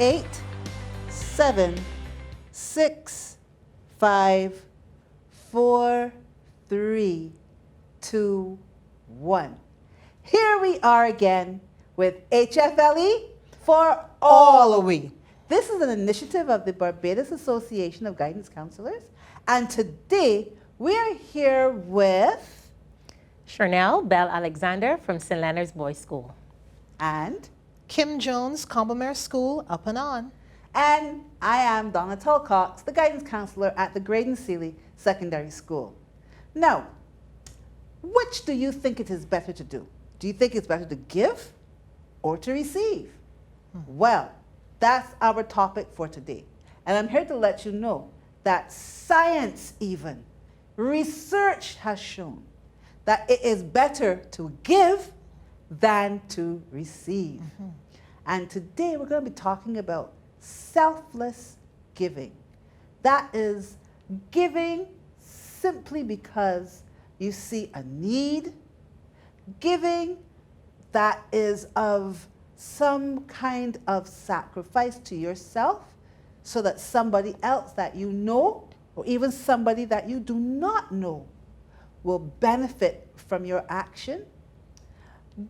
8, 7, 6, 5, 4, 3, 2, 1. Here we are again with HFLE for all of we. This is an initiative of the Barbados Association of Guidance Counsellors, and today we are here with SHERNELL, BELLE-ALEXANDER from St. Leonard's Boys School. And Kim Jones, Comblemere School, up and on. And I am DONNA TULL-COX, the guidance counselor at the Graydon Seeley Secondary School. Now, which do you think it is better to do? Do you think it's better to give or to receive? Well, that's our topic for today. And I'm here to let you know that science even, research has shown that it is better to give than to receive. And today we're going to be talking about selfless giving. That is giving simply because you see a need, giving that is of some kind of sacrifice to yourself so that somebody else that you know or even somebody that you do not know will benefit from your action.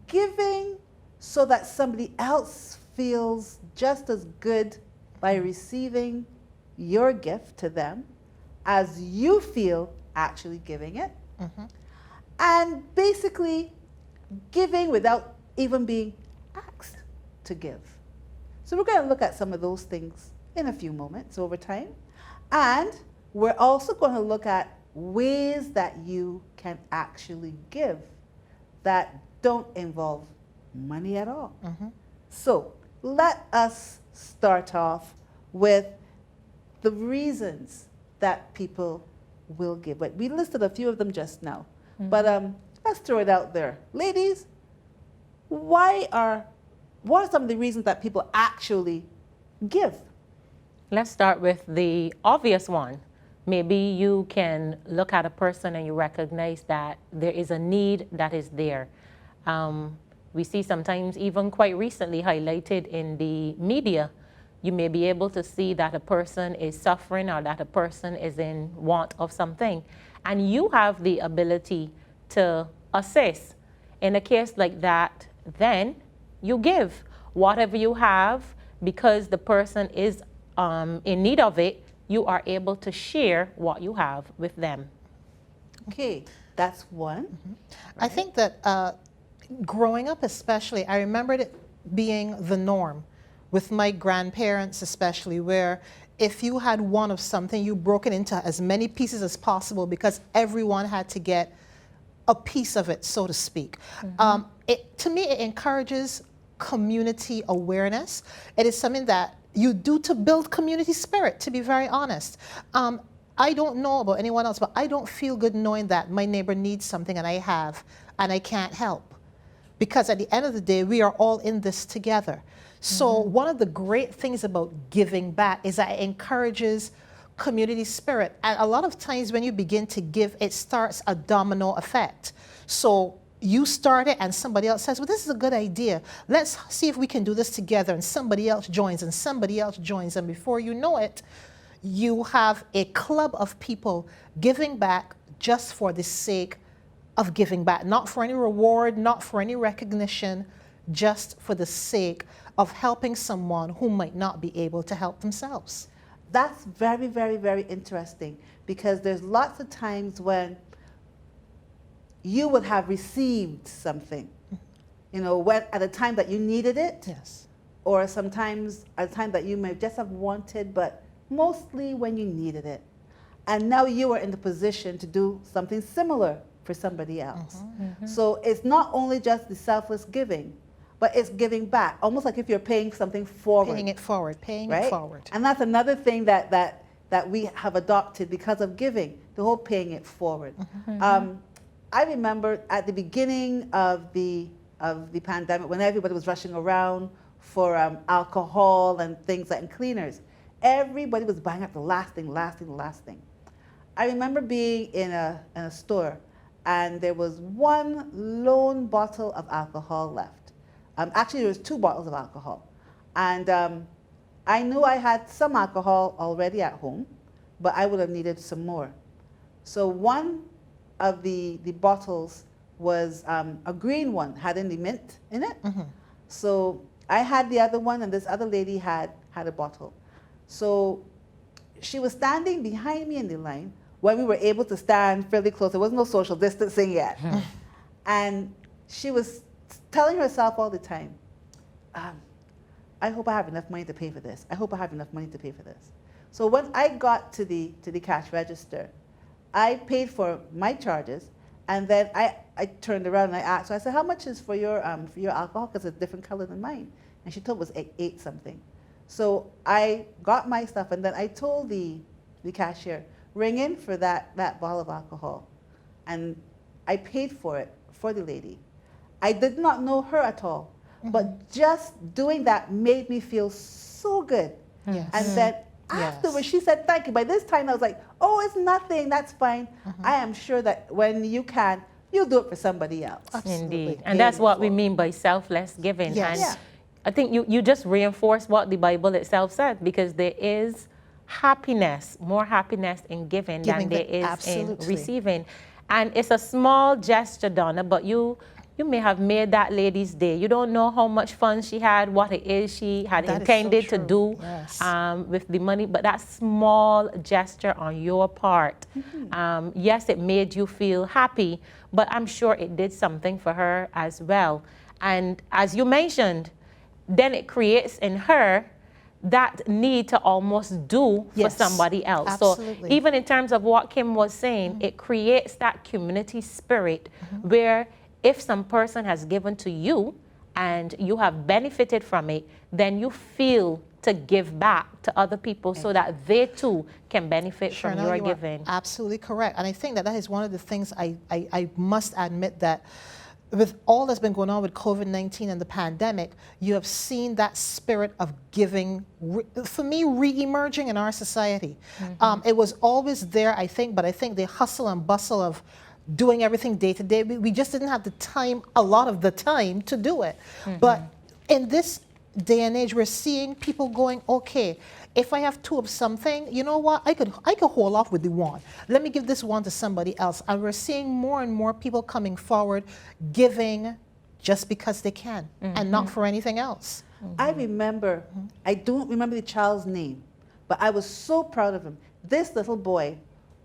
Giving so that somebody else feels just as good by receiving your gift to them as you feel actually giving it. And basically giving without even being asked to give. So we're going to look at some of those things in a few moments over time. And we're also going to look at ways that you can actually give that don't involve money at all. So let us start off with the reasons that people will give. But we listed a few of them just now. But let's throw it out there. Ladies, what are some of the reasons that people actually give? Let's start with the obvious one. Maybe you can look at a person and you recognize that there is a need that is there. We see sometimes, even quite recently highlighted in the media, you may be able to see that a person is suffering or that a person is in want of something. And you have the ability to assist. In a case like that, then you give whatever you have because the person is in need of it. You are able to share what you have with them. Okay, that's one. I think that growing up especially, I remembered it being the norm with my grandparents especially, where if you had one of something, you broke it into as many pieces as possible because everyone had to get a piece of it, so to speak. To me, it encourages community awareness. It is something that you do to build community spirit, to be very honest. I don't know about anyone else, but I don't feel good knowing that my neighbor needs something and I have, and I can't help. Because at the end of the day, we are all in this together. So one of the great things about giving back is that it encourages community spirit. And a lot of times when you begin to give, it starts a domino effect. So you start it and somebody else says, well, this is a good idea. Let's see if we can do this together. And somebody else joins and somebody else joins. And before you know it, you have a club of people giving back just for the sake of giving back. Not for any reward, not for any recognition, just for the sake of helping someone who might not be able to help themselves. That's very, very, very interesting because there's lots of times when you would have received something, you know, when, at a time that you needed it. Yes. Or sometimes at a time that you may just have wanted, but mostly when you needed it. And now you are in the position to do something similar for somebody else. So it's not only just the selfless giving, but it's giving back, almost like if you're paying something forward. Paying it forward, paying right? it forward. And that's another thing that we have adopted because of giving, the whole paying it forward. I remember at the beginning of the pandemic, when everybody was rushing around for alcohol and things like and cleaners, everybody was buying up the last thing. I remember being in a store and there was one lone bottle of alcohol left. Actually, there was 2 bottles of alcohol. And I knew I had some alcohol already at home, but I would have needed some more. So one of the bottles was a green one, had any mint in it. So I had the other one, and this other lady had a bottle. So she was standing behind me in the line when we were able to stand fairly close. There was no social distancing yet. And she was telling herself all the time, I hope I have enough money to pay for this. I hope I have enough money to pay for this. So when I got to the cash register, I paid for my charges, and then I turned around and I asked her, I said, how much is for your alcohol? Because it's a different color than mine. And she told me it was eight something. So I got my stuff, and then I told the cashier, ring in for that bottle of alcohol. And I paid for it for the lady. I did not know her at all, but just doing that made me feel so good. Yes. And then afterwards, she said, thank you. By this time, I was like, oh, it's nothing. That's fine. I am sure that when you can, you'll do it for somebody else. Indeed. And that's what we mean by selfless giving. Yes. And I think you just reinforced what the Bible itself said, because there is happiness, more happiness in giving than there is in receiving. And it's a small gesture, Donna, but you may have made that lady's day. You don't know how much fun she had, what it is she had intended to do with the money, but that small gesture on your part, yes, it made you feel happy, but I'm sure it did something for her as well. And as you mentioned, then it creates in her that need to almost do for somebody else. Absolutely. So even in terms of what Kim was saying, it creates that community spirit where if some person has given to you and you have benefited from it, then you feel to give back to other people so that they too can benefit from your giving. Absolutely correct. And I think that is one of the things I must admit, that with all that's been going on with COVID-19 and the pandemic, you have seen that spirit of giving, for me, re-emerging in our society. It was always there, I think, but I think the hustle and bustle of doing everything day to day, we just didn't have the time, a lot of the time, to do it. But in this day and age, we're seeing people going, okay, if I have two of something, you know what, I could hold off with the one. Let me give this one to somebody else. And we're seeing more and more people coming forward, giving just because they can, and not for anything else. I remember, I don't remember the child's name, but I was so proud of him. This little boy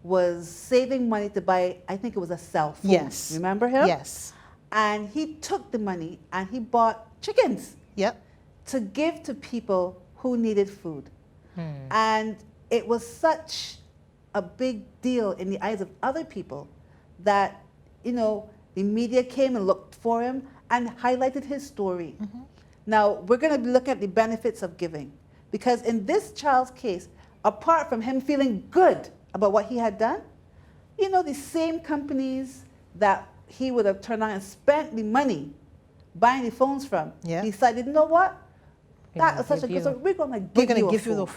was saving money to buy, I think it was a cell phone. Yes. Remember him? Yes. And he took the money and he bought chickens. Yep. To give to people who needed food. And it was such a big deal in the eyes of other people that, you know, the media came and looked for him and highlighted his story. Now, we're going to be looking at the benefits of giving, because in this child's case, apart from him feeling good about what he had done, you know, the same companies that he would have turned on and spent the money buying the phones from, decided, you know what? That is such a good, so we're going to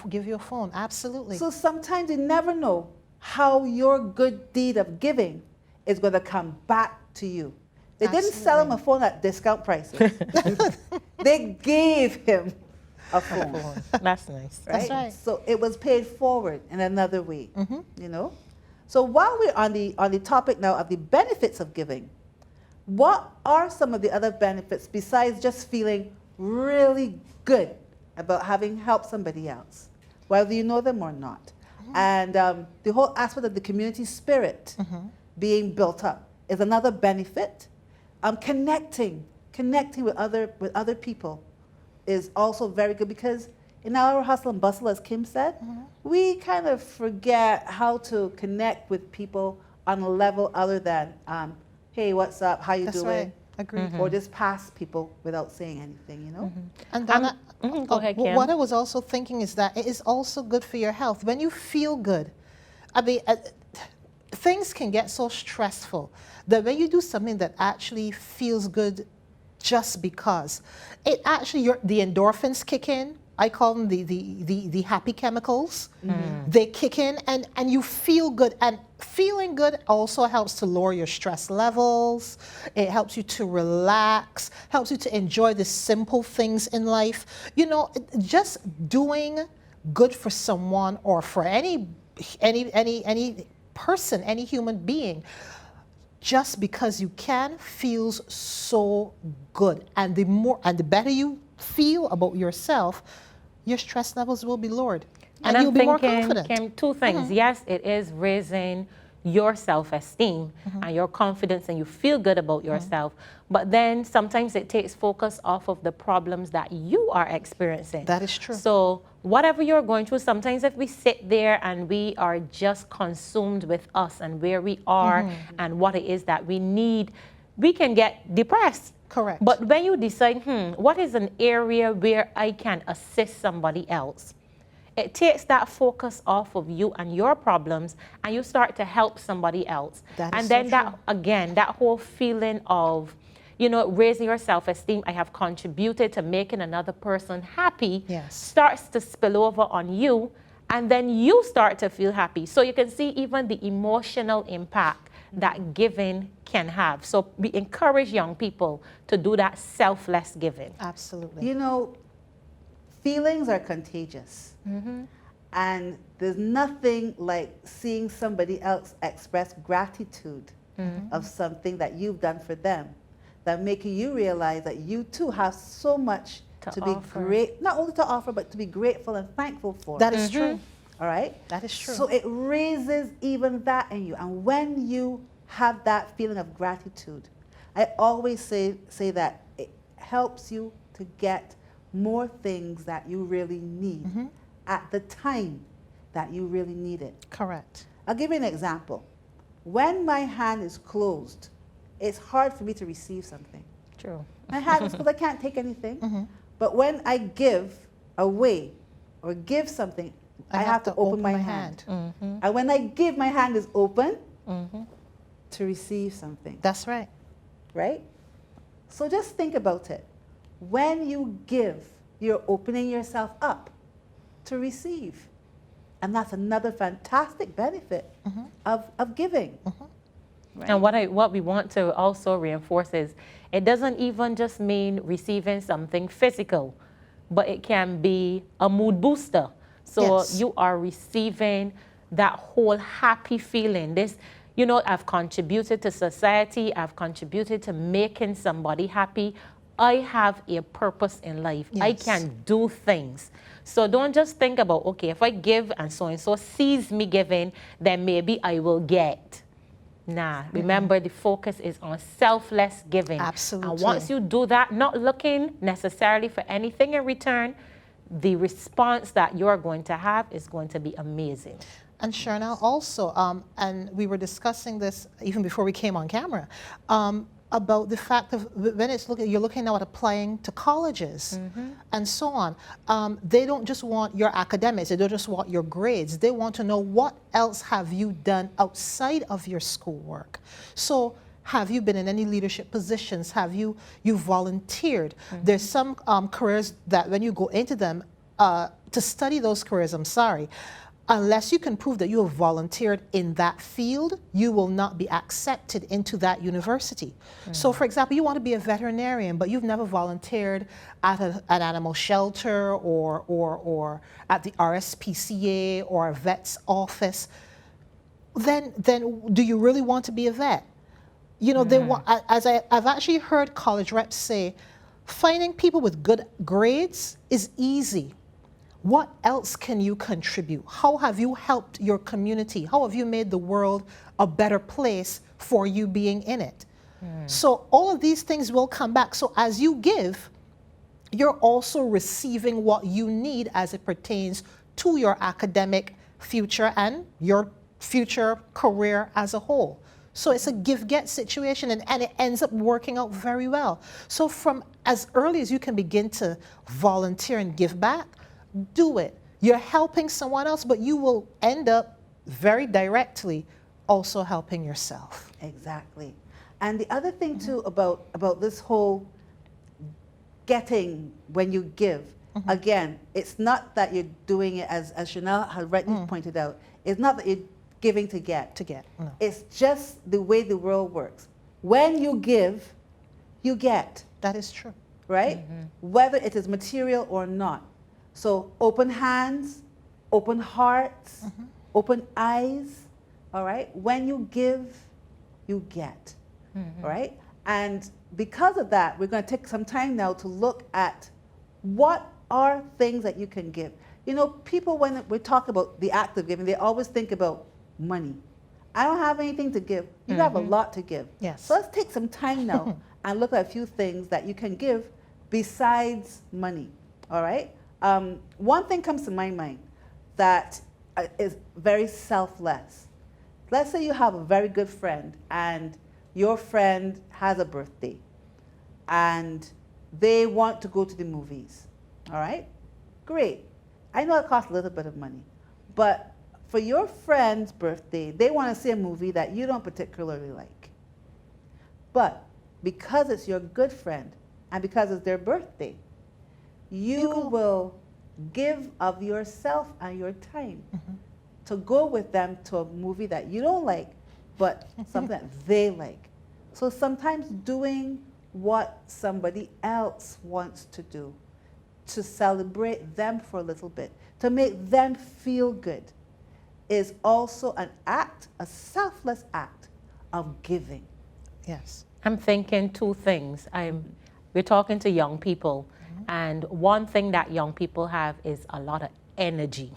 give you a phone. Absolutely. So sometimes you never know how your good deed of giving is going to come back to you. They didn't sell him a phone at discount prices. They gave him a phone. That's nice. Right? That's right. So it was paid forward in another way, you know? So while we're on the topic now of the benefits of giving, what are some of the other benefits besides just feeling really good about having helped somebody else, whether you know them or not? And the whole aspect of the community spirit being built up is another benefit. Connecting with other people is also very good, because in our hustle and bustle, as Kim said, we kind of forget how to connect with people on a level other than, hey, what's up, how you doing? Right. Agreed. Or just pass people without saying anything, you know? And Donna, go ahead, Kim. what I was also thinking is that it is also good for your health. When you feel good, I mean, things can get so stressful that when you do something that actually feels good just because, it actually, the endorphins kick in, I call them the happy chemicals. They kick in and you feel good. And feeling good also helps to lower your stress levels. It helps you to relax, helps you to enjoy the simple things in life. You know, just doing good for someone or for any person, any human being, just because you can, feels so good. And the better you feel about yourself, your stress levels will be lowered. And you'll be more confident. Kim, two things. Yes, it is raising your self-esteem and your confidence, and you feel good about yourself. But then sometimes it takes focus off of the problems that you are experiencing. That is true. So whatever you're going through, sometimes if we sit there and we are just consumed with us and where we are and what it is that we need, we can get depressed. Correct. But when you decide, what is an area where I can assist somebody else? It takes that focus off of you and your problems, and you start to help somebody else. That is and then so that, true. again, that whole feeling of, you know, raising your self-esteem, I have contributed to making another person happy, Yes. starts to spill over on you, and then you start to feel happy. So you can see even the emotional impact that giving can have. So we encourage young people to do that selfless giving. Absolutely. You know, feelings are contagious. And there's nothing like seeing somebody else express gratitude of something that you've done for them, that making you realize that you too have so much to be great, not only to offer, but to be grateful and thankful for. That is true. All right? That is true. So it raises even that in you. And when you have that feeling of gratitude, I always say that it helps you to get more things that you really need at the time that you really need it. Correct. I'll give you an example. When my hand is closed, it's hard for me to receive something. True. My hand is closed, I can't take anything. But when I give away or give something, I have to open my hand. And when I give, my hand is open to receive something. That's right. Right? So just think about it. When you give, you're opening yourself up to receive. And that's another fantastic benefit of giving. Right? And what we want to also reinforce is it doesn't even just mean receiving something physical, but it can be a mood booster. So Yes. you are receiving that whole happy feeling. This, you know, I've contributed to society, I've contributed to making somebody happy. I have a purpose in life. I Yes. can do things. So don't just think about, okay, if I give and so sees me giving, then maybe I will get. Nah, remember the focus is on selfless giving. Absolutely. And once you do that, not looking necessarily for anything in return, the response that you're going to have is going to be amazing. And Shernell, also, and we were discussing this even before we came on camera, about the fact of when you're looking now at applying to colleges and so on. They don't just want your academics, they don't just want your grades. They want to know what else have you done outside of your schoolwork. So have you been in any leadership positions? Have you volunteered? There's some careers that when you go into them, to study those careers, unless you can prove that you have volunteered in that field, you will not be accepted into that university. So for example, you want to be a veterinarian, but you've never volunteered at an animal shelter or at the RSPCA or a vet's office, then do you really want to be a vet? You know, they want, I've actually heard college reps say, finding people with good grades is easy. What else can you contribute? How have you helped your community? How have you made the world a better place for you being in it? So all of these things will come back. So as you give, you're also receiving what you need as it pertains to your academic future and your future career as a whole. So it's a give-get situation, and it ends up working out very well. So from as early as you can begin to volunteer and give back, do it. You're helping someone else, but you will end up very directly also helping yourself. Exactly. And the other thing too about this whole getting when you give Again, it's not that you're doing it as SHERNELL has rightly pointed out. It's not that you're giving to get. No. It's just the way the world works. When you give, you get, That is true. right? Whether it is material or not. So open hands, open hearts, open eyes, all right? When you give, you get, all right? And because of that, we're going to take some time now to look at what are things that you can give. You know, people, when we talk about the act of giving, they always think about money. I don't have anything to give. You have a lot to give. Yes. So let's take some time now and look at a few things that you can give besides money, all right? One thing comes to my mind that is very selfless. Let's say you have a very good friend and your friend has a birthday and they want to go to the movies, all right? Great. I know it costs a little bit of money, but for your friend's birthday, they want to see a movie that you don't particularly like. But because it's your good friend and because it's their birthday, you will give of yourself and your time to go with them to a movie that you don't like, but something that they like. So sometimes doing what somebody else wants to do, to celebrate them for a little bit, to make them feel good, is also an act, a selfless act of giving. Yes. I'm thinking two things. We're talking to young people, and one thing that young people have is a lot of energy.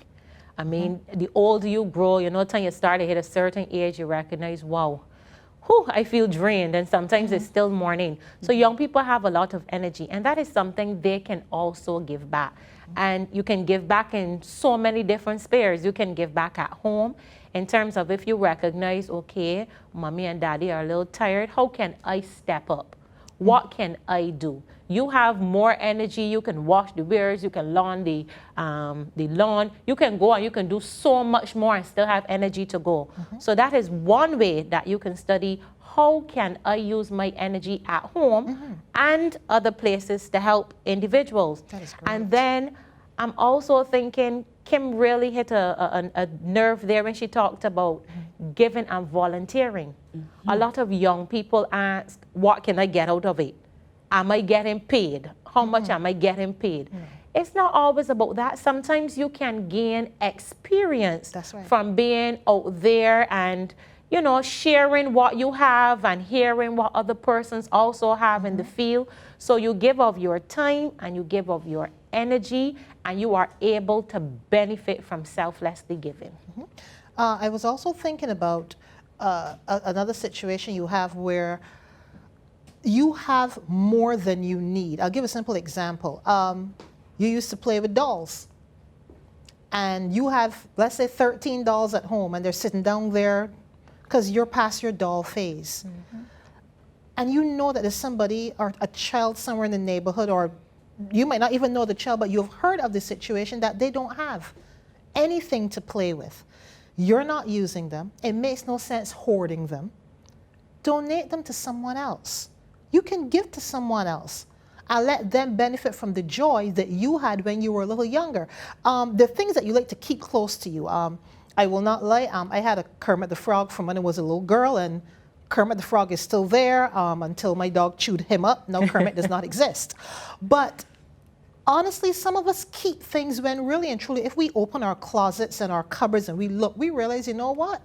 I mean, the older you grow, you know, till you start to hit a certain age, you recognize, wow, whew, I feel drained, and sometimes it's still morning. So young people have a lot of energy, and that is something they can also give back. And you can give back in so many different spheres. You can give back at home in terms of if you recognize, okay, mommy and daddy are a little tired, how can I step up? What can I do? You have more energy, you can wash the beers, you can lawn the lawn, you can go and you can do so much more and still have energy to go. So that is one way that you can study how can I use my energy at home and other places to help individuals. That is great. And then I'm also thinking Kim really hit a nerve there when she talked about giving and volunteering. A lot of young people ask, what can I get out of it? Am I getting paid? How much am I getting paid? It's not always about that. Sometimes you can gain experience from being out there and, you know, sharing what you have and hearing what other persons also have in the field. So you give of your time and you give of your energy, and you are able to benefit from selflessly giving. I was also thinking about another situation you have where you have more than you need. I'll give a simple example. You used to play with dolls, and you have, let's say, 13 dolls at home, and they're sitting down there because you're past your doll phase. And you know that there's somebody or a child somewhere in the neighborhood, or you might not even know the child, but you've heard of the situation that they don't have anything to play with. You're not using them. It makes no sense hoarding them. Donate them to someone else. You can give to someone else and let them benefit from the joy that you had when you were a little younger. The things that you like to keep close to you. I will not lie, I had a Kermit the Frog from when I was a little girl, and Kermit the Frog is still there until my dog chewed him up. Now Kermit does not exist. But honestly, some of us keep things when really and truly, if we open our closets and our cupboards and we look, we realize, you know what?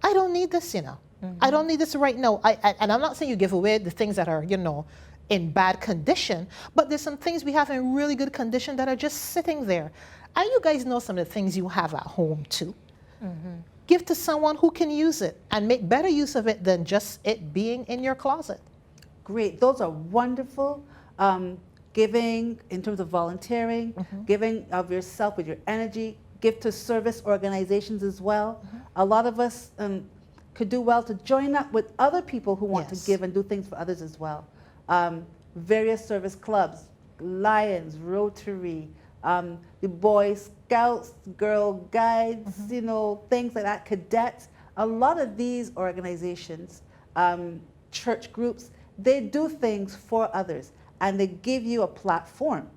I don't need this, you know. I don't need this right now. And I'm not saying you give away the things that are, you know, in bad condition, but there's some things we have in really good condition that are just sitting there. And you guys know some of the things you have at home too. Give to someone who can use it and make better use of it than just it being in your closet. Great. Those are wonderful. Giving in terms of volunteering, giving of yourself with your energy, give to service organizations as well. A lot of us could do well to join up with other people who want to give and do things for others as well. Various service clubs, Lions, Rotary, the Boy Scouts, Girl Guides, you know, things like that, cadets. A lot of these organizations, church groups, they do things for others, and they give you a platform.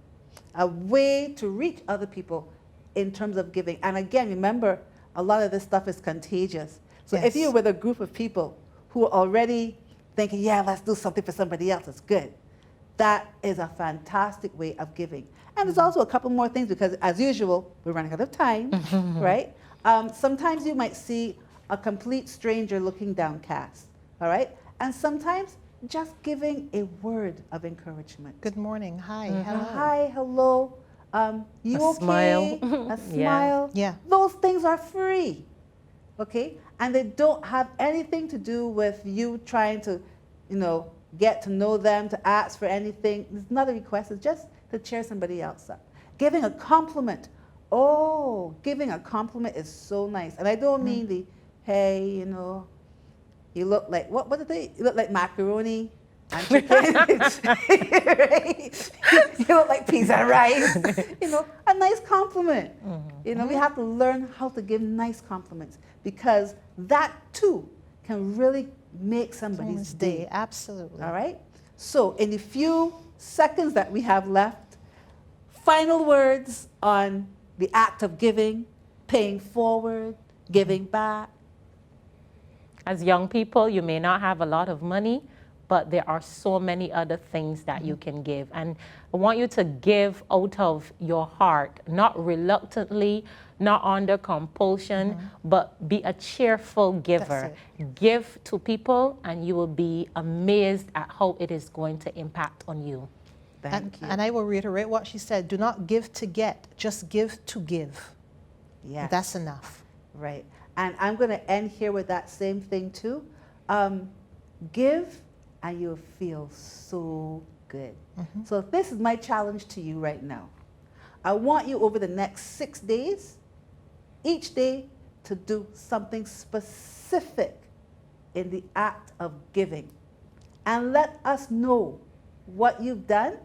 a way to reach other people in terms of giving. And again, remember, a lot of this stuff is contagious. So if Yes. you're with a group of people who are already thinking, yeah, let's do something for somebody else, it's good. That is a fantastic way of giving. And there's also a couple more things because, as usual, we're running out of time, right? Sometimes you might see a complete stranger looking downcast, all right? And sometimes just giving a word of encouragement. Good morning. Hi. A Hello. hi, hello, you A okay? smile. A Yeah. smile. Yeah. Those things are free, okay? And they don't have anything to do with you trying to, get to know them, to ask for anything. It's not a request, it's just to cheer somebody else up. Giving a compliment. Oh, giving a compliment is so nice. And I don't mean the, hey, you look like, what did they, you look like macaroni and chicken, right? You look like peas and rice, a nice compliment. We have to learn how to give nice compliments because that too can really make somebody's day. Absolutely. All right? So in the few seconds that we have left, final words on the act of giving, paying forward, giving back. As young people, you may not have a lot of money, but there are so many other things that you can give. And I want you to give out of your heart, not reluctantly, not under compulsion, but be a cheerful giver. Give to people and you will be amazed at how it is going to impact on you. Thank you. And I will reiterate what she said. Do not give to get, just give to give. Yes. That's enough. Right. And I'm going to end here with that same thing too. Give and you'll feel so good. So this is my challenge to you right now. I want you over the next 6 days, each day, to do something specific in the act of giving. And let us know what you've done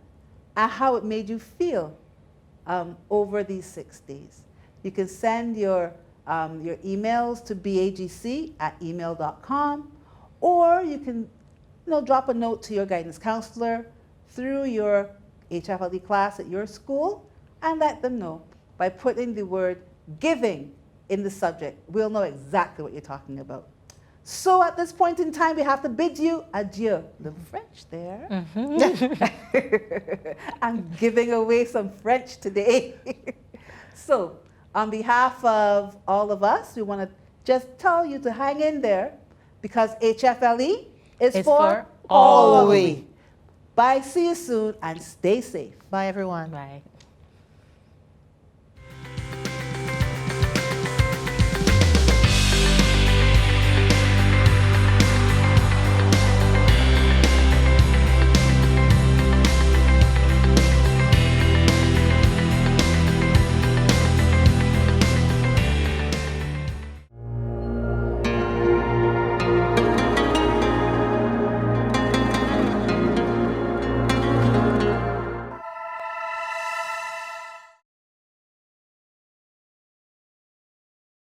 and how it made you feel over these 6 days. You can send your emails to bagc@email.com, or you can drop a note to your guidance counselor through your HFLE class at your school and let them know by putting the word giving in the subject. We'll know exactly what you're talking about. So at this point in time, we have to bid you adieu. The French there. I'm giving away some French today. So on behalf of all of us, we want to just tell you to hang in there because HFLE is for all of we. Bye, see you soon, and stay safe. Bye, everyone. Bye.